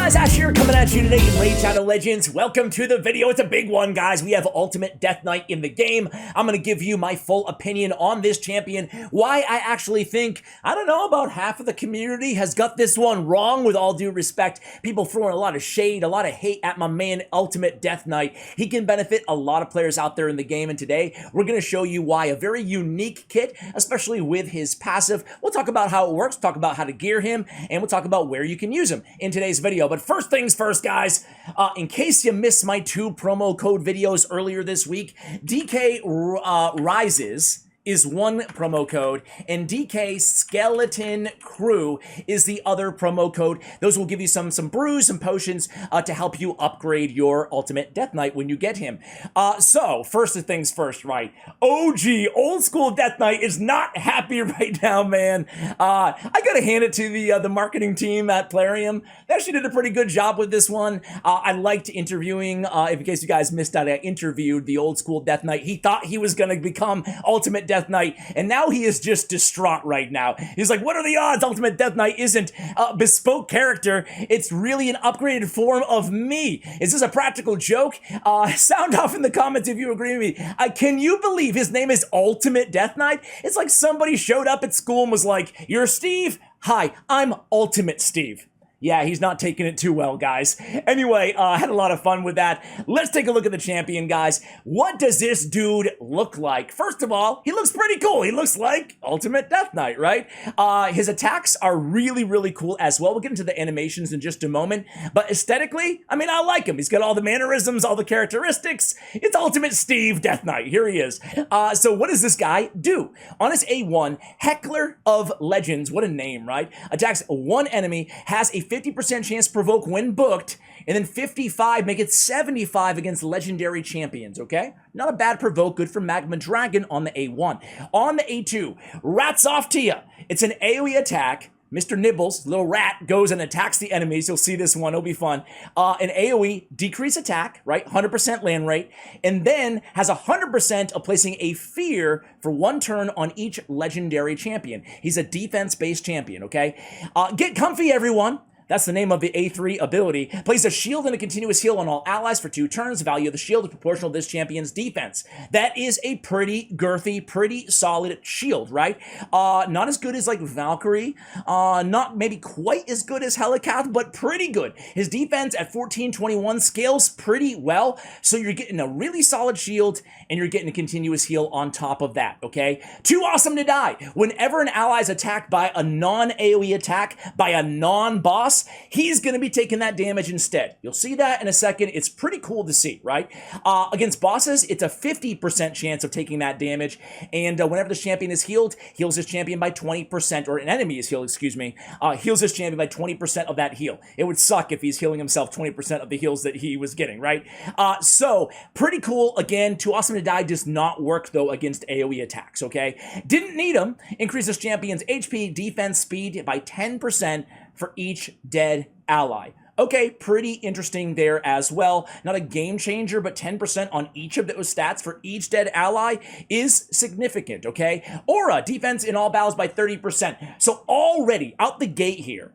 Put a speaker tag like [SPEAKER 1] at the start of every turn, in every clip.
[SPEAKER 1] guys, Ash here coming at you today in Raid Shadow Legends. Welcome to the video. It's a big one, guys. We have Ultimate Death Knight in the game. I'm going to give you my full opinion on this champion, why I actually think, I don't know, about half of the community has got this one wrong, with all due respect. People throwing a lot of shade, a lot of hate at my man Ultimate Death Knight. He can benefit a lot of players out there in the game, and today we're going to show you why a very unique kit, especially with his passive. We'll talk about how it works, talk about how to gear him, and we'll talk about where you can use him in today's video. But first things first, guys, in case you missed my 2 promo code videos earlier this week, DK Rises is one promo code, and DK Skeleton Crew is the other promo code. Those will give you some brews, some potions to help you upgrade your Ultimate Death Knight when you get him. So, first things first, right? OG, old school Death Knight is not happy right now, man. I gotta hand it to the marketing team at Plarium. They actually did a pretty good job with this one. I liked interviewing, in case you guys missed out, I interviewed the old school Death Knight. He thought he was gonna become Ultimate Death Knight, and now he is just distraught right now. He's like, what are the odds Ultimate Death Knight isn't a bespoke character? It's really an upgraded form of me. Is this a practical joke? Sound off in the comments if you agree with me. Can you believe his name is Ultimate Death Knight? It's like somebody showed up at school and was like, you're Steve? Hi, I'm Ultimate Steve. Yeah, he's not taking it too well, guys. Anyway, I had a lot of fun with that. Let's take a look at the champion, guys. What does this dude look like? First of all, he looks pretty cool. He looks like Ultimate Death Knight, right? His attacks are really, really cool as well. We'll get into the animations in just a moment. But aesthetically, I mean, I like him. He's got all the mannerisms, all the characteristics. It's Ultimate Steve Death Knight. Here he is. So what does this guy do? On his A1, Heckler of Legends, what a name, right? Attacks one enemy, has a 50% chance to provoke when booked, and then 55, make it 75 against legendary champions, okay? Not a bad provoke, good for Magma Dragon on the A1. On the A2, Rats Off Tia. It's an AoE attack. Mr. Nibbles, little rat, goes and attacks the enemies. You'll see this one, it'll be fun. An AoE, decrease attack, right? 100% land rate, and then has 100% of placing a fear for 1 turn on each legendary champion. He's a defense-based champion, okay? Get comfy, everyone. That's the name of the A3 ability. Plays a shield and a continuous heal on all allies for 2 turns. The value of the shield is proportional to this champion's defense. That is a pretty girthy, pretty solid shield, right? Not as good as like Valkyrie. Not maybe quite as good as Helicath, but pretty good. His defense at 1421 scales pretty well. So you're getting a really solid shield and you're getting a continuous heal on top of that, okay? Too awesome to die. Whenever an ally is attacked by a non-AoE attack, by a non-boss, he's going to be taking that damage instead. You'll see that in a second. It's pretty cool to see, right? Against bosses, it's a 50% chance of taking that damage, and whenever the champion is healed, heals his champion by 20%, or an enemy is healed, excuse me, heals his champion by 20% of that heal. It would suck if he's healing himself 20% of the heals that he was getting, right? So, pretty cool. Again, Too Awesome to Die does not work, though, against AoE attacks, okay? Didn't need him. Increases champion's HP, defense, speed by 10% for each dead ally. Okay, pretty interesting there as well. Not a game changer, but 10% on each of those stats for each dead ally is significant, okay? Aura, defense in all battles by 30%. So already, out the gate here,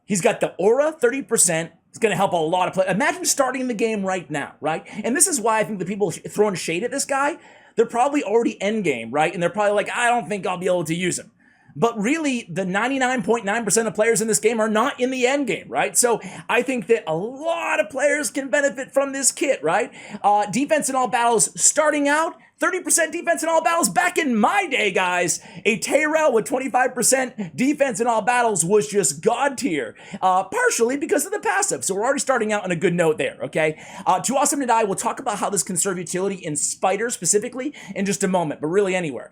[SPEAKER 1] he's got the aura, 30%. It's going to help a lot of players. Imagine starting the game right now, right? And this is why I think the people throwing shade at this guy, they're probably already endgame, right? And they're probably like, I don't think I'll be able to use him. But really, the 99.9% of players in this game are not in the end game, right? So I think that a lot of players can benefit from this kit, right? Defense in all battles starting out, 30% defense in all battles. Back in my day, guys, a Tyrell with 25% defense in all battles was just god tier, partially because of the passive. So we're already starting out on a good note there, okay? Too Awesome to Die, we'll talk about how this can serve utility in Spider specifically in just a moment, but really anywhere.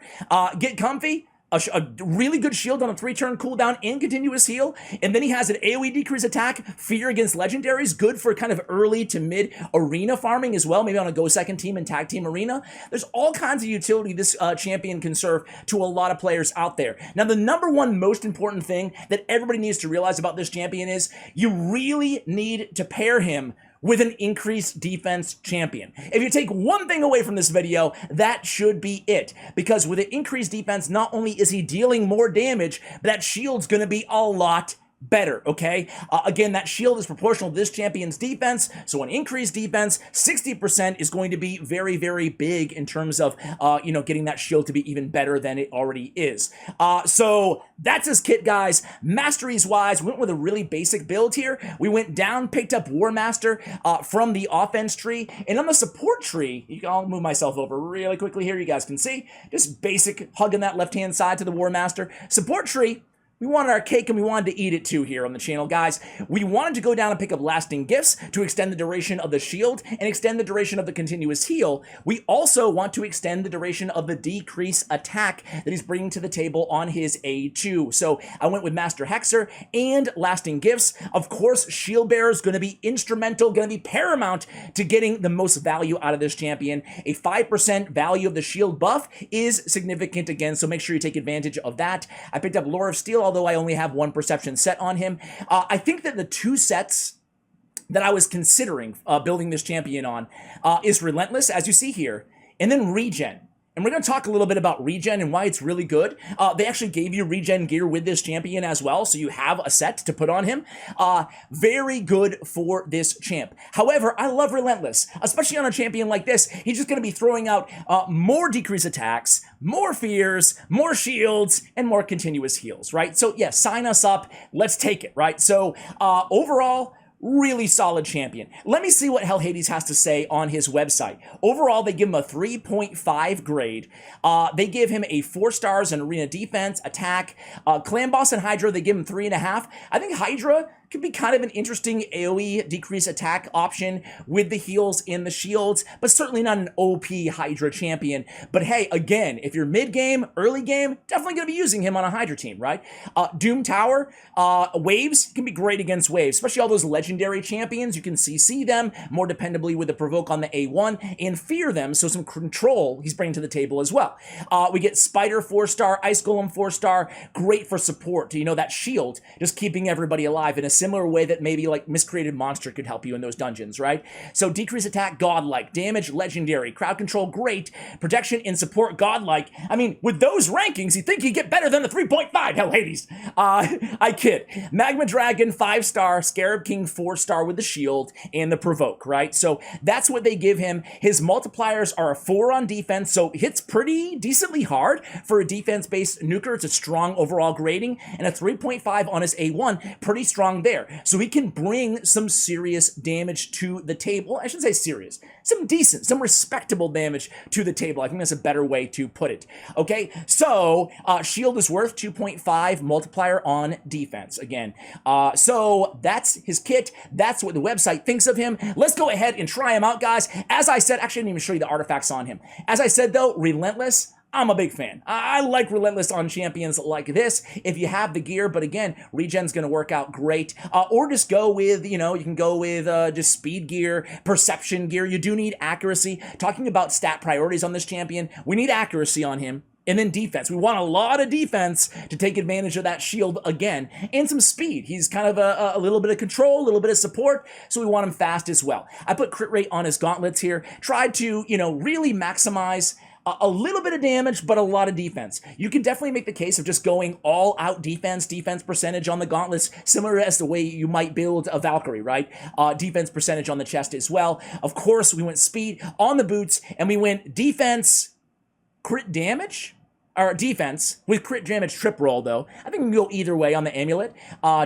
[SPEAKER 1] Get comfy. A really good shield on a 3-turn cooldown and continuous heal, and then he has an AoE decrease attack, fear against legendaries, good for kind of early to mid arena farming as well, maybe on a go second team and tag team arena. There's all kinds of utility this champion can serve to a lot of players out there. Now, the number one most important thing that everybody needs to realize about this champion is you really need to pair him with an increased defense champion. If you take one thing away from this video, that should be it. Because with an increased defense, not only is he dealing more damage, but that shield's gonna be a lot better, okay? Again, that shield is proportional to this champion's defense, so an increased defense, 60% is going to be very, very big in terms of, getting that shield to be even better than it already is. So that's his kit, guys. Masteries-wise, we went with a really basic build here. We went down, picked up War Master from the offense tree, and on the support tree, I'll move myself over really quickly here, you guys can see, just basic hugging that left-hand side to the War Master. Support tree, we wanted our cake and we wanted to eat it too here on the channel, guys. We wanted to go down and pick up lasting gifts to extend the duration of the shield and extend the duration of the continuous heal. We also want to extend the duration of the decrease attack that he's bringing to the table on his A2. So I went with Master Hexer and lasting gifts. Of course, Shield Bearer is going to be instrumental, going to be paramount to getting the most value out of this champion. A 5% value of the shield buff is significant again, so make sure you take advantage of that. I picked up Lore of Steel, although I only have one perception set on him. I think that the two sets that I was considering building this champion on is Relentless, as you see here, and then Regen. And we're going to talk a little bit about regen and why it's really good. They actually gave you regen gear with this champion as well, so you have a set to put on him. Very good for this champ. However, I love Relentless, especially on a champion like this. He's just going to be throwing out more decrease attacks, more fears, more shields, and more continuous heals, right? So yeah, sign us up. Let's take it, right? So overall, really solid champion. Let me see what Hell Hades has to say on his website. Overall, they give him a 3.5 grade. They give him a 4 stars in arena defense, attack. Clan Boss and Hydra, they give him 3.5. I think Hydra could be kind of an interesting AoE decrease attack option with the heals and the shields, but certainly not an OP Hydra champion. But hey, again, if you're mid-game, early game, definitely going to be using him on a Hydra team, right? Doom Tower, waves can be great against waves, especially all those legendary champions. You can CC them more dependably with the Provoke on the A1 and fear them, so some control he's bringing to the table as well. We get Spider 4-star, Ice Golem 4-star, great for support, that shield, just keeping everybody alive in a similar way that maybe like Miscreated Monster could help you in those dungeons, right? So decrease attack, godlike. Damage, legendary. Crowd control, great. Protection and support, godlike. I mean, with those rankings, you think you get better than the 3.5, Hell Hades. I kid. Magma Dragon, 5-star. Scarab King, 4-star with the shield and the Provoke, right? So that's what they give him. His multipliers are a 4 on defense, so hits pretty decently hard for a defense-based nuker. It's a strong overall grading, and a 3.5 on his A1, pretty strong there. So he can bring some serious damage to the table. I shouldn't say serious. Some decent, some respectable damage to the table. I think that's a better way to put it. Okay, so shield is worth 2.5 multiplier on defense. Again, so that's his kit. That's what the website thinks of him. Let's go ahead and try him out, guys. As I said, actually I didn't even show you the artifacts on him. As I said though, Relentless, I'm a big fan. I like Relentless on champions like this if you have the gear, but again, regen's going to work out great. Or just go with, you can go with just speed gear, perception gear. You do need accuracy. Talking about stat priorities on this champion, we need accuracy on him. And then defense. We want a lot of defense to take advantage of that shield again. And some speed. He's kind of a little bit of control, a little bit of support, so we want him fast as well. I put crit rate on his gauntlets here. Tried to, really maximize a little bit of damage, but a lot of defense. You can definitely make the case of just going all out defense percentage on the gauntlets, similar as the way you might build a Valkyrie, right? Defense percentage on the chest as well. Of course, we went speed on the boots, and we went defense, crit damage, or defense with crit damage trip roll, though. I think we can go either way on the amulet,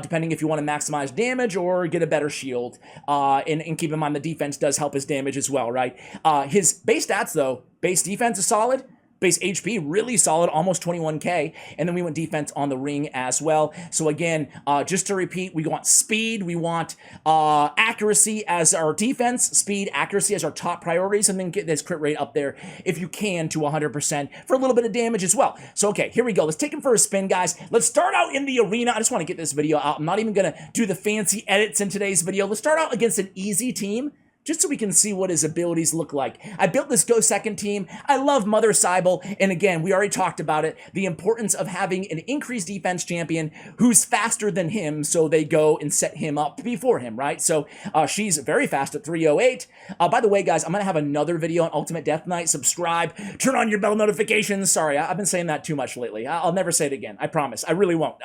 [SPEAKER 1] depending if you want to maximize damage or get a better shield. And keep in mind the defense does help his damage as well, right? His base stats, though, base defense is solid. Base HP, really solid, almost 21k. And then we went defense on the ring as well. So again, just to repeat, we want speed, we want accuracy as our defense, speed, accuracy as our top priorities, and then get this crit rate up there, if you can, to 100% for a little bit of damage as well. So okay, here we go. Let's take him for a spin, guys. Let's start out in the arena. I just want to get this video out. I'm not even going to do the fancy edits in today's video. Let's start out against an easy team just so we can see what his abilities look like. I built this Go Second team. I love Mother Cybele, and again, we already talked about it, the importance of having an increased defense champion who's faster than him, so they go and set him up before him, right? So she's very fast at 308. By the way, guys, I'm going to have another video on Ultimate Death Knight. Subscribe, turn on your bell notifications. Sorry, I've been saying that too much lately. I'll never say it again. I promise. I really won't.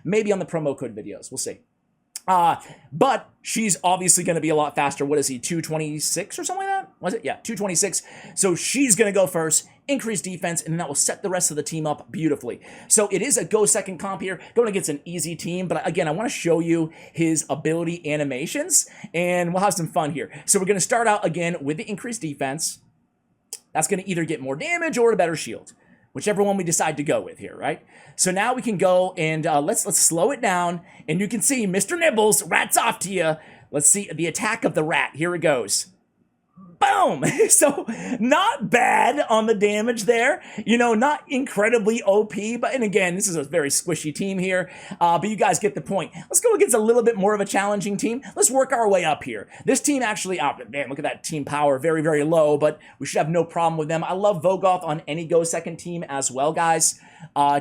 [SPEAKER 1] Maybe on the promo code videos. We'll see. But she's obviously going to be a lot faster. What is he, 226 or something like that? Was it? Yeah, 226. So she's going to go first, increase defense, and that will set the rest of the team up beautifully. So it is a Go Second comp here, going against an easy team. But again, I want to show you his ability animations, and we'll have some fun here. So we're going to start out again with the increased defense. That's going to either get more damage or a better shield, whichever one we decide to go with here, right? So now we can go and let's slow it down, and you can see Mr. Nibbles, rat's off to you. Let's see the attack of the rat. Here it goes. Boom! So not bad on the damage there. You know, not incredibly OP, but, and again, this is a very squishy team here, but you guys get the point. Let's go against a little bit more of a challenging team. Let's work our way up here. This team actually, man, look at that team power, very, very low, but we should have no problem with them. I love Vogoth on any Go Second team as well, guys.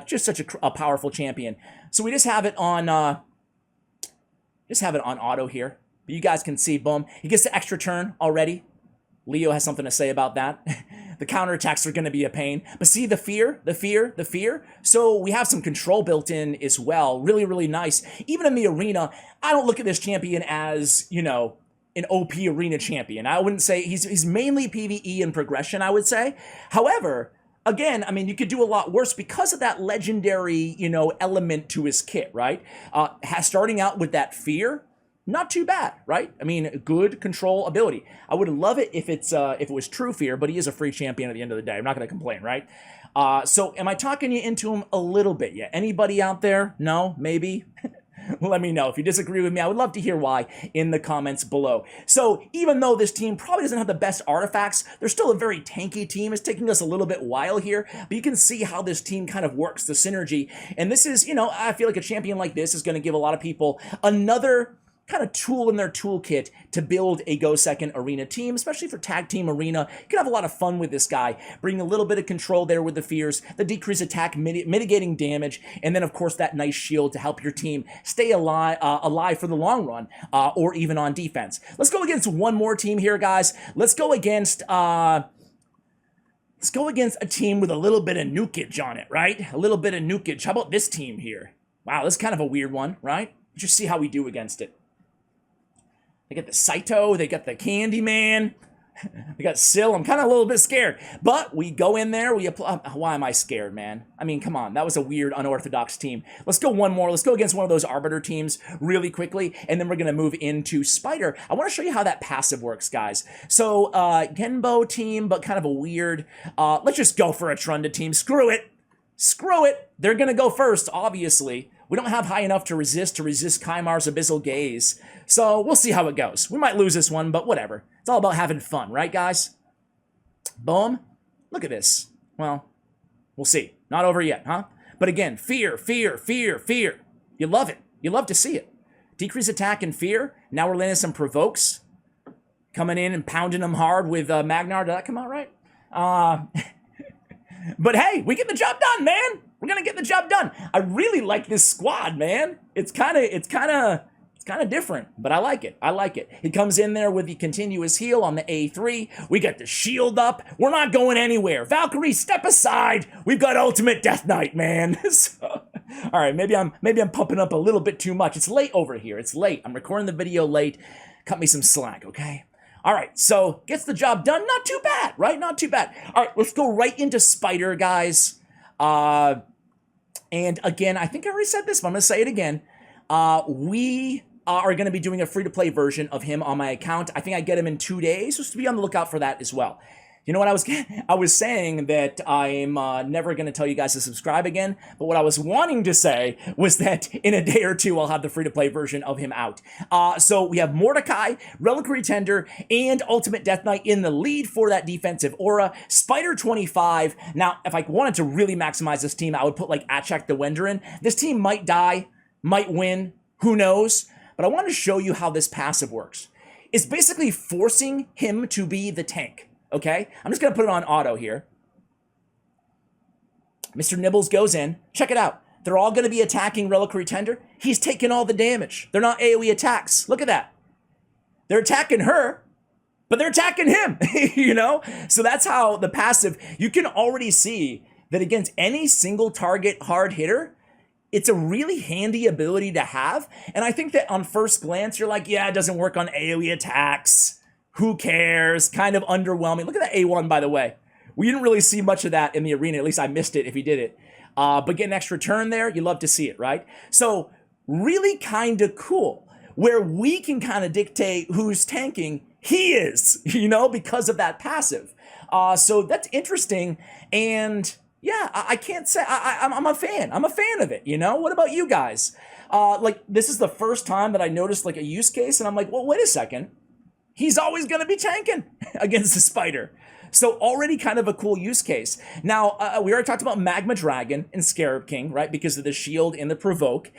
[SPEAKER 1] Just such a powerful champion. So we just have it on auto here. But you guys can see, boom, he gets the extra turn already. Leo has something to say about that. The counterattacks are going to be a pain. But see the fear, the fear, the fear. So we have some control built in as well. Really, really nice. Even in the arena, I don't look at this champion as, you know, an OP arena champion. I wouldn't say he's mainly PvE and progression, I would say. However, again, I mean, you could do a lot worse because of that legendary, you know, element to his kit, right? Starting out with that fear, not too bad, right? I mean, good control ability. I would love it if it was true fear, but he is a free champion at the end of the day. I'm not going to complain, right? So am I talking you into him a little bit yet? Anybody out there? No? Maybe? Let me know. If you disagree with me, I would love to hear why in the comments below. So even though this team probably doesn't have the best artifacts, they're still a very tanky team. It's taking us a little bit while here, but you can see how this team kind of works, the synergy. And this is, you know, I feel like a champion like this is going to give a lot of people another kind of tool in their toolkit to build a Go Second arena team, especially for tag team arena. You can have a lot of fun with this guy, bringing a little bit of control there with the fears, the decreased attack, mitigating damage, and then of course that nice shield to help your team stay alive for the long run, or even on defense. Let's go against one more team here, guys. Let's go against a team with a little bit of nukage on it, right? A little bit of nukage. How about this team here? Wow, this is kind of a weird one, right? Let's just see how we do against it. They got the Saito, they got the Candyman, they got Syl. I'm kind of a little bit scared. But we go in there, we apply. Why am I scared, man? I mean, come on. That was a weird, unorthodox team. Let's go one more. Let's go against one of those Arbiter teams really quickly, and then we're going to move into Spider. I want to show you how that passive works, guys. So, Genbo team, but kind of a weird. Let's just go for a Trunda team. Screw it. Screw it. They're going to go first, obviously. We don't have high enough to resist Kaimar's Abyssal Gaze. So we'll see how it goes. We might lose this one, but whatever. It's all about having fun, right, guys? Boom. Look at this. Well, we'll see. Not over yet, huh? But again, fear, fear, fear, fear. You love it. You love to see it. Decrease attack and fear. Now we're landing some provokes. Coming in and pounding them hard with Magnar. Did that come out right? But hey, we get the job done, man. We're gonna get the job done. I really like this squad, man. It's kind of different, but I like it. I like it. He comes in there with the continuous heal on the A3. We got the shield up. We're not going anywhere. Valkyrie, step aside. We've got Ultimate Death Knight, man. So, all right, maybe I'm pumping up a little bit too much. It's late over here. It's late. I'm recording the video late. Cut me some slack, okay? All right, so gets the job done. Not too bad, right? Not too bad. All right, let's go right into Spider, guys. And again, I think I already said this, but I'm going to say it again. We are going to be doing a free-to-play version of him on my account. I think I get him in 2 days, just to be on the lookout for that as well. You know what I was saying that I'm never going to tell you guys to subscribe again, but what I was wanting to say was that in a day or two, I'll have the free-to-play version of him out. So we have Mordecai, Reliquary Tender, and Ultimate Death Knight in the lead for that defensive aura. Spider 25. Now, if I wanted to really maximize this team, I would put like Achak the Wenderin. This team might die, might win, who knows? But I want to show you how this passive works. is basically forcing him to be the tank, okay? I'm just going to put it on auto here. Mr. Nibbles goes in. Check it out. They're all going to be attacking Reliquary Tender. He's taking all the damage. They're not AoE attacks. Look at that. They're attacking her, but they're attacking him, you know? So that's how the passive, you can already see that against any single target hard hitter, it's a really handy ability to have. And I think that on first glance, you're like, yeah, it doesn't work on AoE attacks. Who cares? Kind of underwhelming. Look at that A1, by the way. We didn't really see much of that in the arena. At least I missed it if he did it. But get an extra turn there, you love to see it, right? So really kind of cool. Where we can kind of dictate who's tanking, he is, you know, because of that passive. So that's interesting. And yeah, I can't say, I'm a fan. I'm a fan of it, you know? What about you guys? Like, this is the first time that I noticed, like, a use case, and I'm like, well, wait a second. He's always going to be tanking against the spider. So already kind of a cool use case. Now, we already talked about Magma Dragon and Scarab King, right? Because of the shield and the provoke.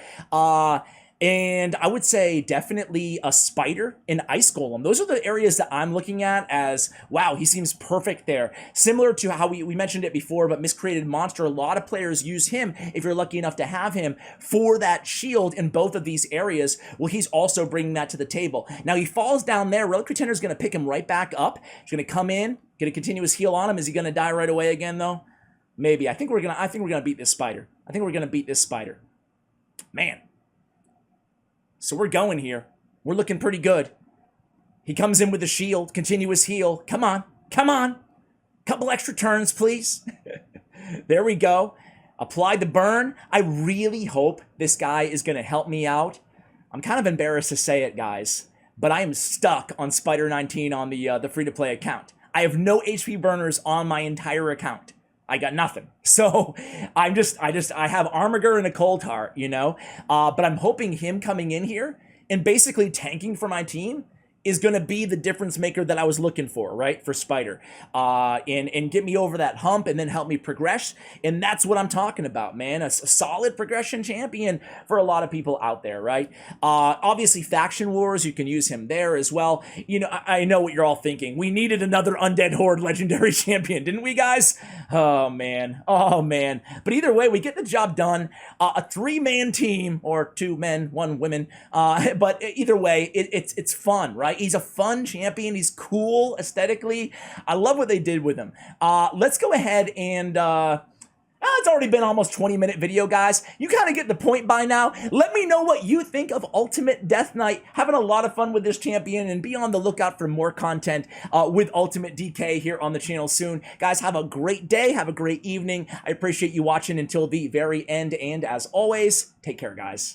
[SPEAKER 1] And I would say definitely a spider and ice golem. Those are the areas that I'm looking at as, wow, he seems perfect there. Similar to how we mentioned it before, but Miscreated Monster, a lot of players use him, if you're lucky enough to have him, for that shield in both of these areas. Well, he's also bringing that to the table. Now, he falls down there. Relic Tender's going to pick him right back up. He's going to come in, get a continuous heal on him. Is he going to die right away again, though? Maybe. I think we're gonna beat this spider. I think we're going to beat this spider. Man. So we're going here. We're looking pretty good. He comes in with the shield, continuous heal. Come on, come on. Couple extra turns, please. There we go. Apply the burn. I really hope this guy is going to help me out. I'm kind of embarrassed to say it, guys, but I am stuck on Spider 19 on the free-to-play account. I have no HP burners on my entire account. I got nothing. So I have Armiger and a Cold Heart, you know? But I'm hoping him coming in here and basically tanking for my team is going to be the difference maker that I was looking for, right? For Spider. And get me over that hump and then help me progress. And that's what I'm talking about, man. A solid progression champion for a lot of people out there, right? Obviously, Faction Wars, you can use him there as well. You know, I know what you're all thinking. We needed another Undead Horde legendary champion, didn't we, guys? Oh, man. Oh, man. But either way, we get the job done. A 3-man team, or 2 men, 1 woman. But either way, it's fun, right? He's a fun champion. He's cool aesthetically. I love what they did with him. Let's go ahead and... it's already been almost 20-minute video, guys. You kind of get the point by now. Let me know what you think of Ultimate Death Knight. Having a lot of fun with this champion, and be on the lookout for more content with Ultimate DK here on the channel soon. Guys, have a great day. Have a great evening. I appreciate you watching until the very end, and as always, take care, guys.